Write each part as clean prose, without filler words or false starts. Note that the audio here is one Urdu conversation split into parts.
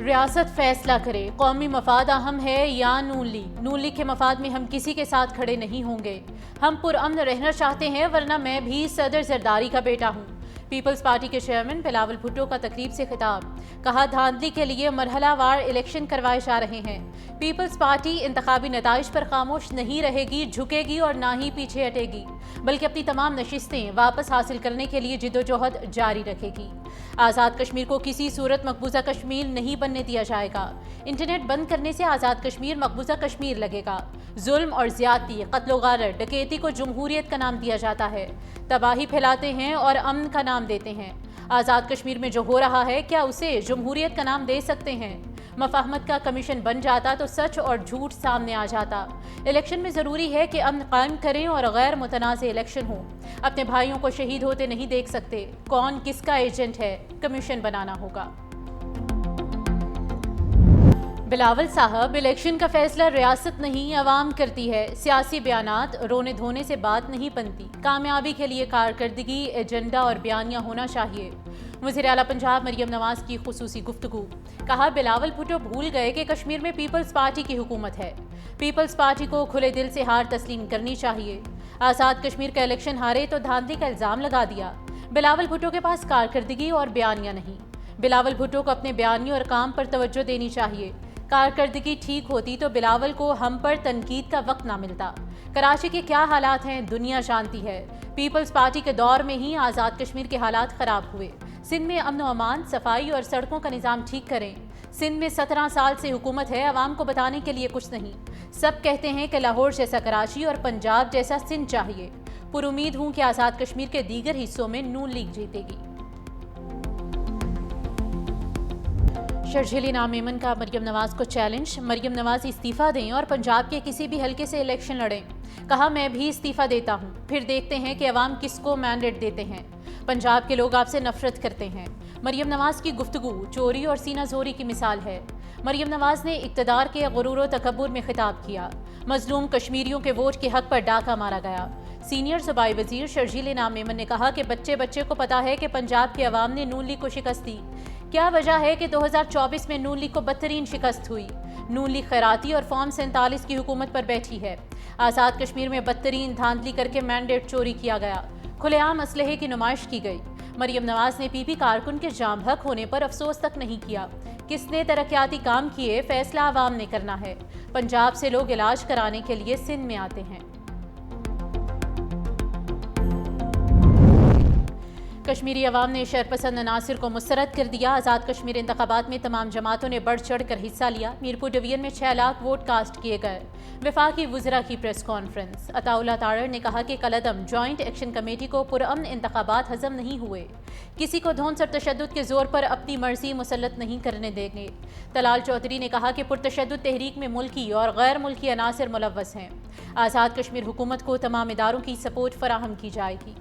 ریاست فیصلہ کرے، قومی مفاد اہم ہے یا نون لیگ کے مفاد میں ہم کسی کے ساتھ کھڑے نہیں ہوں گے۔ ہم پرامن رہنا چاہتے ہیں، ورنہ میں بھی صدر زرداری کا بیٹا ہوں۔ پیپلز پارٹی کے چیئرمین بلاول بھٹو کا تقریب سے خطاب، کہا دھاندلی کے لیے مرحلہ وار الیکشن کروائے جا رہے ہیں۔ پیپلز پارٹی انتخابی نتائج پر خاموش نہیں رہے گی، جھکے گی اور نہ ہی پیچھے ہٹے گی، بلکہ اپنی تمام نشستیں واپس حاصل کرنے کے لیے جدوجہد جاری رکھے گی۔ آزاد کشمیر کو کسی صورت مقبوضہ کشمیر نہیں بننے دیا جائے گا۔ انٹرنیٹ بند کرنے سے آزاد کشمیر مقبوضہ کشمیر لگے گا۔ ظلم اور زیادتی، قتل و غارت، ڈکیتی کو جمہوریت کا نام دیا جاتا ہے۔ تباہی پھیلاتے ہیں اور امن کا نام دیتے ہیں۔ آزاد کشمیر میں جو ہو رہا ہے، کیا اسے جمہوریت کا نام دے سکتے ہیں؟ مفاہمت کا کمیشن بن جاتا تو سچ اور جھوٹ سامنے آ جاتا۔ الیکشن میں ضروری ہے کہ امن قائم کریں اور غیر متنازع الیکشن ہو۔ اپنے بھائیوں کو شہید ہوتے نہیں دیکھ سکتے۔ کون کس کا ایجنٹ ہے؟ کمیشن بنانا ہوگا۔ بلاول صاحب، الیکشن کا فیصلہ ریاست نہیں عوام کرتی ہے۔ سیاسی بیانات رونے دھونے سے بات نہیں بنتی۔ کامیابی کے لیے کارکردگی، ایجنڈا اور بیانیہ ہونا چاہیے۔ وزیر اعلیٰ پنجاب مریم نواز کی خصوصی گفتگو، کہا بلاول بھٹو بھول گئے کہ کشمیر میں پیپلز پارٹی کی حکومت ہے۔ پیپلز پارٹی کو کھلے دل سے ہار تسلیم کرنی چاہیے۔ آزاد کشمیر کا الیکشن ہارے تو دھاندلی کا الزام لگا دیا۔ بلاول بھٹو کے پاس کارکردگی اور بیانیہ نہیں۔ بلاول بھٹو کو اپنے بیانیوں اور کام پر توجہ دینی چاہیے۔ کارکردگی ٹھیک ہوتی تو بلاول کو ہم پر تنقید کا وقت نہ ملتا۔ کراچی کے کیا حالات ہیں دنیا جانتی ہے۔ پیپلز پارٹی کے دور میں ہی آزاد کشمیر کے حالات خراب ہوئے۔ سندھ میں امن و امان، صفائی اور سڑکوں کا نظام ٹھیک کریں۔ سندھ میں 17 سال سے حکومت ہے، عوام کو بتانے کے لیے کچھ نہیں۔ سب کہتے ہیں کہ لاہور جیسا کراچی اور پنجاب جیسا سندھ چاہیے۔ پر امید ہوں کہ آزاد کشمیر کے دیگر حصوں میں نون لیگ جیتے گی۔ شرجیلی نام میمن کا مریم نواز کو چیلنج، مریم نواز استعفیٰ دیں اور پنجاب کے کسی بھی حلقے سے الیکشن لڑیں۔ کہا میں بھی استعفیٰ دیتا ہوں، پھر دیکھتے ہیں کہ عوام کس کو مینڈیٹ دیتے ہیں۔ پنجاب کے لوگ آپ سے نفرت کرتے ہیں۔ مریم نواز کی گفتگو چوری اور سینہ زوری کی مثال ہے۔ مریم نواز نے اقتدار کے غرور و تکبر میں خطاب کیا۔ مظلوم کشمیریوں کے ووٹ کے حق پر ڈاکہ مارا گیا۔ سینئر صوبائی وزیر شرجیلی نام میمن نے کہا کہ بچے کو پتا ہے کہ پنجاب کے عوام نے نون لیگ کو شکست دی۔ کیا وجہ ہے کہ 2024 میں نون لیگ کو بدترین شکست ہوئی؟ نون لیگ خیراتی اور فارم 47 کی حکومت پر بیٹھی ہے۔ آزاد کشمیر میں بدترین دھاندلی کر کے مینڈیٹ چوری کیا گیا۔ کھلے عام اسلحے کی نمائش کی گئی۔ مریم نواز نے پی پی کارکن کے جام حق ہونے پر افسوس تک نہیں کیا۔ کس نے ترقیاتی کام کیے، فیصلہ عوام نے کرنا ہے۔ پنجاب سے لوگ علاج کرانے کے لیے سندھ میں آتے ہیں۔ کشمیری عوام نے شرپسند عناصر کو مسترد کر دیا۔ آزاد کشمیر انتخابات میں تمام جماعتوں نے بڑھ چڑھ کر حصہ لیا۔ میرپور ڈویژن میں 6 لاکھ ووٹ کاسٹ کیے گئے۔ وفاقی وزراء کی پریس کانفرنس، عطا اللہ تارڑ نے کہا کہ کالعدم جوائنٹ ایکشن کمیٹی کو پرامن انتخابات ہضم نہیں ہوئے۔ کسی کو دھونس اور تشدد کے زور پر اپنی مرضی مسلط نہیں کرنے دیں گے۔ طلال چودھری نے کہا کہ پرتشدد تحریک میں ملکی اور غیر ملکی عناصر ملوث ہیں۔ آزاد کشمیر حکومت کو تمام اداروں کی سپورٹ فراہم کی جائے گی۔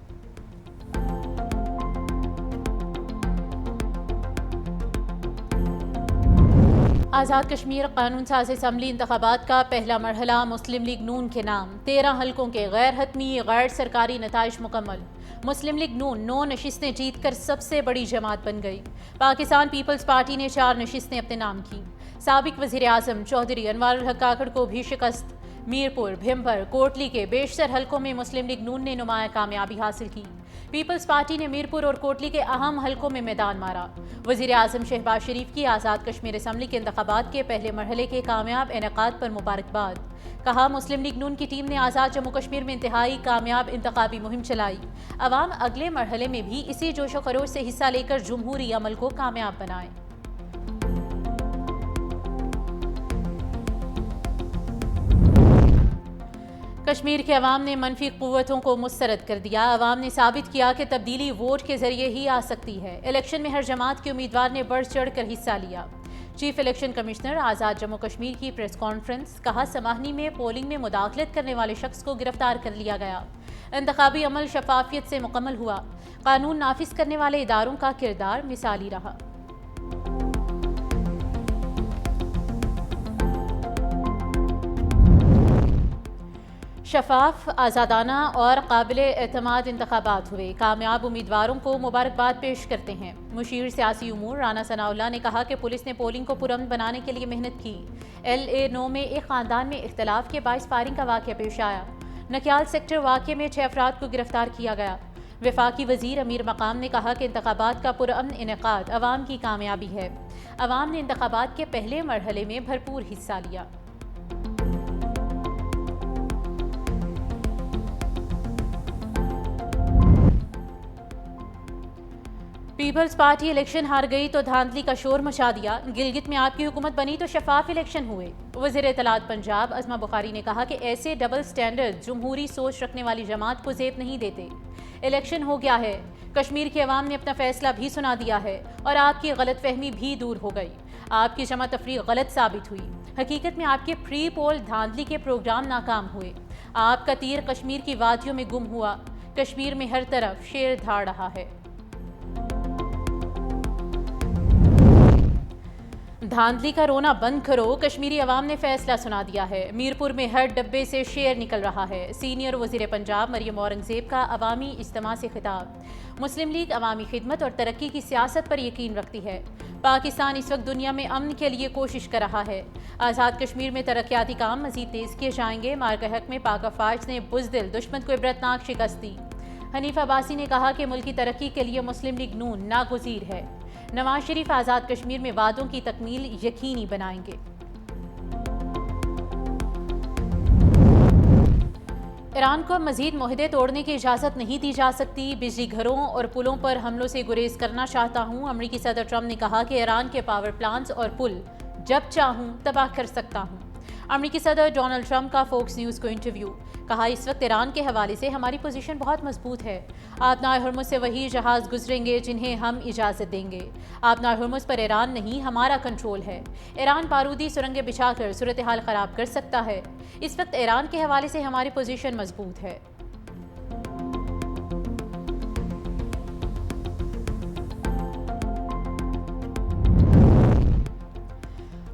آزاد کشمیر قانون ساز اسمبلی انتخابات کا پہلا مرحلہ مسلم لیگ نون کے نام، 13 حلقوں کے غیر حتمی غیر سرکاری نتائج مکمل۔ مسلم لیگ نون 9 نشستیں جیت کر سب سے بڑی جماعت بن گئی۔ پاکستان پیپلز پارٹی نے 4 نشستیں اپنے نام کی۔ سابق وزیر اعظم چودھری انوار الحق کاکڑ کو بھی شکست۔ میرپور، بھمبر، کوٹلی کے بیشتر حلقوں میں مسلم لیگ نون نے نمایاں کامیابی حاصل کی۔ پیپلز پارٹی نے میرپور اور کوٹلی کے اہم حلقوں میں میدان مارا۔ وزیر اعظم شہباز شریف کی آزاد کشمیر اسمبلی کے انتخابات کے پہلے مرحلے کے کامیاب انعقاد پر مبارکباد۔ کہا مسلم لیگ نون کی ٹیم نے آزاد جموں کشمیر میں انتہائی کامیاب انتخابی مہم چلائی۔ عوام اگلے مرحلے میں بھی اسی جوش و خروش سے حصہ لے کر جمہوری عمل کو کامیاب بنائیں۔ کشمیر کے عوام نے منفی قوتوں کو مسترد کر دیا۔ عوام نے ثابت کیا کہ تبدیلی ووٹ کے ذریعے ہی آ سکتی ہے۔ الیکشن میں ہر جماعت کے امیدوار نے بڑھ چڑھ کر حصہ لیا۔ چیف الیکشن کمشنر آزاد جموں کشمیر کی پریس کانفرنس، کہا سماہنی میں پولنگ میں مداخلت کرنے والے شخص کو گرفتار کر لیا گیا۔ انتخابی عمل شفافیت سے مکمل ہوا۔ قانون نافذ کرنے والے اداروں کا کردار مثالی رہا۔ شفاف، آزادانہ اور قابل اعتماد انتخابات ہوئے، کامیاب امیدواروں کو مبارکباد پیش کرتے ہیں۔ مشیر سیاسی امور رانا ثناء اللہ نے کہا کہ پولیس نے پولنگ کو پرامن بنانے کے لیے محنت کی۔ LA9 میں ایک خاندان میں اختلاف کے باعث فائرنگ کا واقعہ پیش آیا۔ نکیال سیکٹر واقعے میں 6 افراد کو گرفتار کیا گیا۔ وفاقی وزیر امیر مقام نے کہا کہ انتخابات کا پرامن انعقاد عوام کی کامیابی ہے۔ عوام نے انتخابات کے پہلے مرحلے میں بھرپور حصہ لیا۔ پیپلز پارٹی الیکشن ہار گئی تو دھاندلی کا شور مچا دیا، گلگت میں آپ کی حکومت بنی تو شفاف الیکشن ہوئے۔ وزیر اطلاعات پنجاب عظمہ بخاری نے کہا کہ ایسے ڈبل سٹینڈرڈ جمہوری سوچ رکھنے والی جماعت کو زیب نہیں دیتے۔ الیکشن ہو گیا ہے، کشمیر کے عوام نے اپنا فیصلہ بھی سنا دیا ہے اور آپ کی غلط فہمی بھی دور ہو گئی۔ آپ کی جمع تفریق غلط ثابت ہوئی۔ حقیقت میں آپ کے پری پول دھاندلی کے پروگرام ناکام ہوئے۔ آپ کا تیر کشمیر کی وادیوں میں گم ہوا۔ کشمیر میں ہر طرف شیر دھاڑ رہا ہے۔ دھاندلی کا رونا بند کرو، کشمیری عوام نے فیصلہ سنا دیا ہے۔ میرپور میں ہر ڈبے سے شیر نکل رہا ہے۔ سینئر وزیر پنجاب مریم اورنگزیب کا عوامی اجتماع سے خطاب۔ مسلم لیگ عوامی خدمت اور ترقی کی سیاست پر یقین رکھتی ہے۔ پاکستان اس وقت دنیا میں امن کے لیے کوشش کر رہا ہے۔ آزاد کشمیر میں ترقیاتی کام مزید تیز کیے جائیں گے۔ مارکہ حق میں پاک افواج نے بزدل دشمن کو عبرتناک شکست دی۔ حنیف عباسی نے کہا کہ ملک کی ترقی کے لیے مسلم لیگ نون ناگزیر ہے۔ نواز شریف آزاد کشمیر میں وعدوں کی تکمیل یقینی بنائیں گے۔ ایران کو مزید معاہدے توڑنے کی اجازت نہیں دی جا سکتی۔ بجلی گھروں اور پلوں پر حملوں سے گریز کرنا چاہتا ہوں۔ امریکی صدر ٹرمپ نے کہا کہ ایران کے پاور پلانٹس اور پل جب چاہوں تباہ کر سکتا ہوں۔ امریکی صدر ڈونلڈ ٹرمپ کا فوکس نیوز کو انٹرویو۔ کہا اس وقت ایران کے حوالے سے ہماری پوزیشن بہت مضبوط ہے۔ آبنائے ہرمز سے وہی جہاز گزریں گے جنہیں ہم اجازت دیں گے۔ آبنائے ہرمز پر ایران نہیں، ہمارا کنٹرول ہے۔ ایران بارودی سرنگیں بچھا کر صورتحال خراب کر سکتا ہے۔ اس وقت ایران کے حوالے سے ہماری پوزیشن مضبوط ہے۔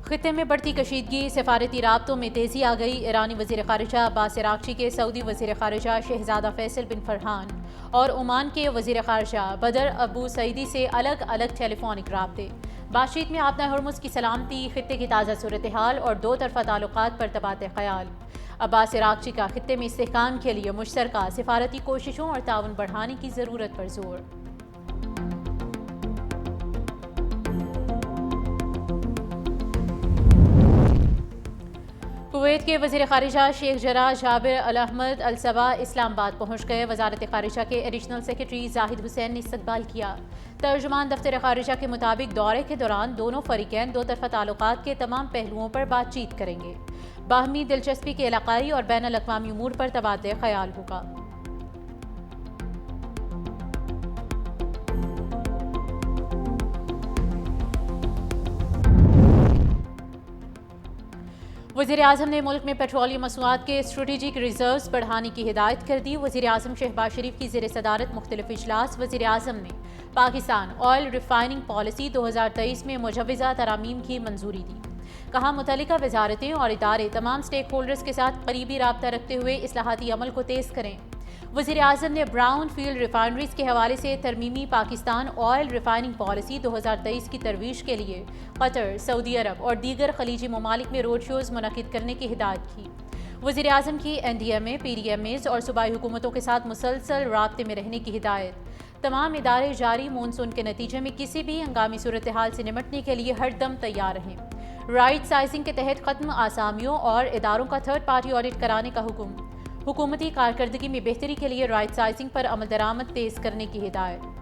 خطے میں بڑھتی کشیدگی، سفارتی رابطوں میں تیزی آ گئی۔ ایرانی وزیر خارجہ عباس عراقچی کے سعودی وزیر خارجہ شہزادہ فیصل بن فرحان اور عمان کے وزیر خارجہ بدر ابو سعیدی سے الگ الگ ٹیلی فونک رابطے۔ بات چیت میں آبنائے ہرمز کی سلامتی، خطے کی تازہ صورتحال اور دو طرفہ تعلقات پر تبادلہ خیال۔ عباس عراقچی کا خطے میں استحکام کے لیے مشترکہ سفارتی کوششوں اور تعاون بڑھانے کی ضرورت پر زور۔ کویت کے وزیر خارجہ شیخ جراح جابر الاحمد الصباح اسلام آباد پہنچ گئے۔ وزارت خارجہ کے ایڈیشنل سیکرٹری زاہد حسین نے استقبال کیا۔ ترجمان دفتر خارجہ کے مطابق دورے کے دوران دونوں فریقین دو طرفہ تعلقات کے تمام پہلوؤں پر بات چیت کریں گے۔ باہمی دلچسپی کے علاقائی اور بین الاقوامی امور پر تبادلہ خیال ہوگا۔ وزیر اعظم نے ملک میں پیٹرولیم مصنوعات کے اسٹریٹجک ریزروز بڑھانے کی ہدایت کر دی۔ وزیر اعظم شہباز شریف کی زیر صدارت مختلف اجلاس۔ وزیر اعظم نے پاکستان آئل ریفائننگ پالیسی 2023 میں مجوزہ ترامیم کی منظوری دی۔ کہا متعلقہ وزارتیں اور ادارے تمام سٹیک ہولڈرز کے ساتھ قریبی رابطہ رکھتے ہوئے اصلاحاتی عمل کو تیز کریں۔ وزیر اعظم نے براؤن فیلڈ ریفائنریز کے حوالے سے ترمیمی پاکستان آئل ریفائننگ پالیسی 2023 کی ترویج کے لیے قطر، سعودی عرب اور دیگر خلیجی ممالک میں روڈ شوز منعقد کرنے کی ہدایت کی۔ وزیر اعظم کی NDMA، PDMAs اور صوبائی حکومتوں کے ساتھ مسلسل رابطے میں رہنے کی ہدایت۔ تمام ادارے جاری مونسون کے نتیجے میں کسی بھی ہنگامی صورتحال سے نمٹنے کے لیے ہر دم تیار رہیں۔ رائٹ سائزنگ کے تحت ختم آسامیوں اور اداروں کا تھرڈ پارٹی آڈٹ کرانے کا حکم۔ حکومتی کارکردگی میں بہتری کے لیے رائٹ سائزنگ پر عمل درآمد تیز کرنے کی ہدایت۔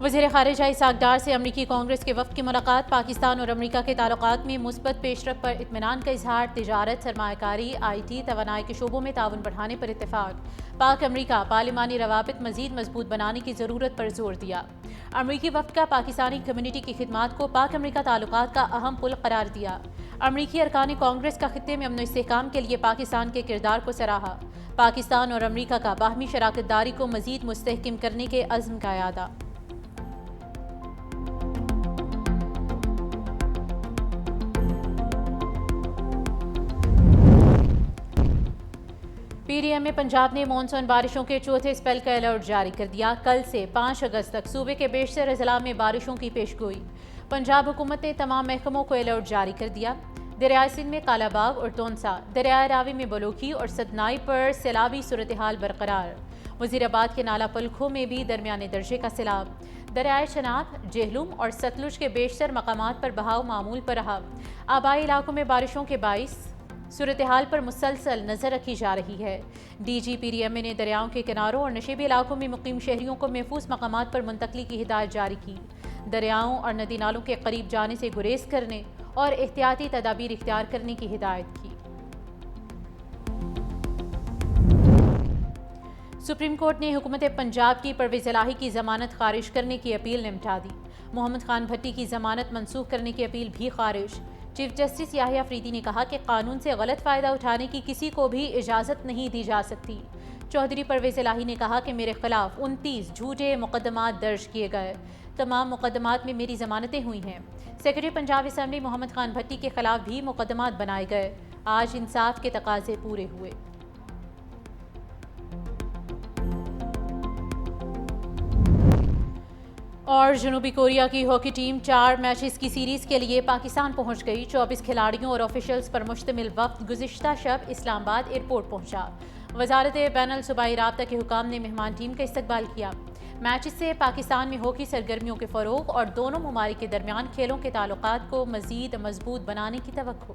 وزیر خارجہ اسحاق ڈار سے امریکی کانگریس کے وفد کی ملاقات۔ پاکستان اور امریکہ کے تعلقات میں مثبت پیش رفت پر اطمینان کا اظہار۔ تجارت، سرمایہ کاری، IT، توانائی کے شعبوں میں تعاون بڑھانے پر اتفاق۔ پاک امریکہ پارلیمانی روابط مزید مضبوط بنانے کی ضرورت پر زور دیا۔ امریکی وفد کا پاکستانی کمیونٹی کی خدمات کو پاک امریکہ تعلقات کا اہم پل قرار دیا۔ امریکی ارکان کانگریس کا خطے میں امن و استحکام کے لیے پاکستان کے کردار کو سراہا۔ پاکستان اور امریکہ کا باہمی شراکت داری کو مزید مستحکم کرنے کے عزم کا اعادہ۔ پی ڈی ایم میں پنجاب نے مانسون بارشوں کے چوتھے اسپیل کا الرٹ جاری کر دیا۔ کل سے 5 اگست تک صوبے کے بیشتر اضلاع میں بارشوں کی پیشگوئی۔ پنجاب حکومت نے تمام محکموں کو الرٹ جاری کر دیا۔ دریائے سندھ میں کالا باغ اور تونسا، دریائے راوی میں بلوکی اور ستنائی پر سیلابی صورتحال برقرار۔ وزیر آباد کے نالا پلکھوں میں بھی درمیانے درجے کا سیلاب۔ دریائے چناب، جہلم اور ستلج کے بیشتر مقامات پر بہاؤ معمول پر رہا۔ آبائی علاقوں میں بارشوں کے باعث صورتحال پر مسلسل نظر رکھی جا رہی ہے۔ D G P D M نے دریاؤں کے کناروں اور نشیبی علاقوں میں مقیم شہریوں کو محفوظ مقامات پر منتقلی کی ہدایت جاری کی۔ دریاؤں اور ندی نالوں کے قریب جانے سے گریز کرنے اور احتیاطی تدابیر اختیار کرنے کی ہدایت کی۔ سپریم کورٹ نے حکومت پنجاب کی پرویز الہی کی ضمانت خارج کرنے کی اپیل نمٹا دی۔ محمد خان بھٹی کی ضمانت منسوخ کرنے کی اپیل بھی خارج۔ چیف جسٹس یحییٰ فریدی نے کہا کہ قانون سے غلط فائدہ اٹھانے کی کسی کو بھی اجازت نہیں دی جا سکتی۔ چودھری پرویز الہی نے کہا کہ میرے خلاف 29 جھوٹے مقدمات درج کیے گئے۔ تمام مقدمات میں میری ضمانتیں ہوئی ہیں۔ سیکرٹری پنجاب اسمبلی محمد خان بھٹی کے خلاف بھی مقدمات بنائے گئے۔ آج انصاف کے تقاضے پورے ہوئے۔ اور جنوبی کوریا کی ہاکی ٹیم 4 میچز کی سیریز کے لیے پاکستان پہنچ گئی۔ 24 کھلاڑیوں اور آفیشلز پر مشتمل وفد گزشتہ شب اسلام آباد ایئرپورٹ پہنچا۔ وزارت بین الصوبائی رابطہ کے حکام نے مہمان ٹیم کا استقبال کیا۔ میچز سے پاکستان میں ہاکی سرگرمیوں کے فروغ اور دونوں ممالک کے درمیان کھیلوں کے تعلقات کو مزید مضبوط بنانے کی توقع۔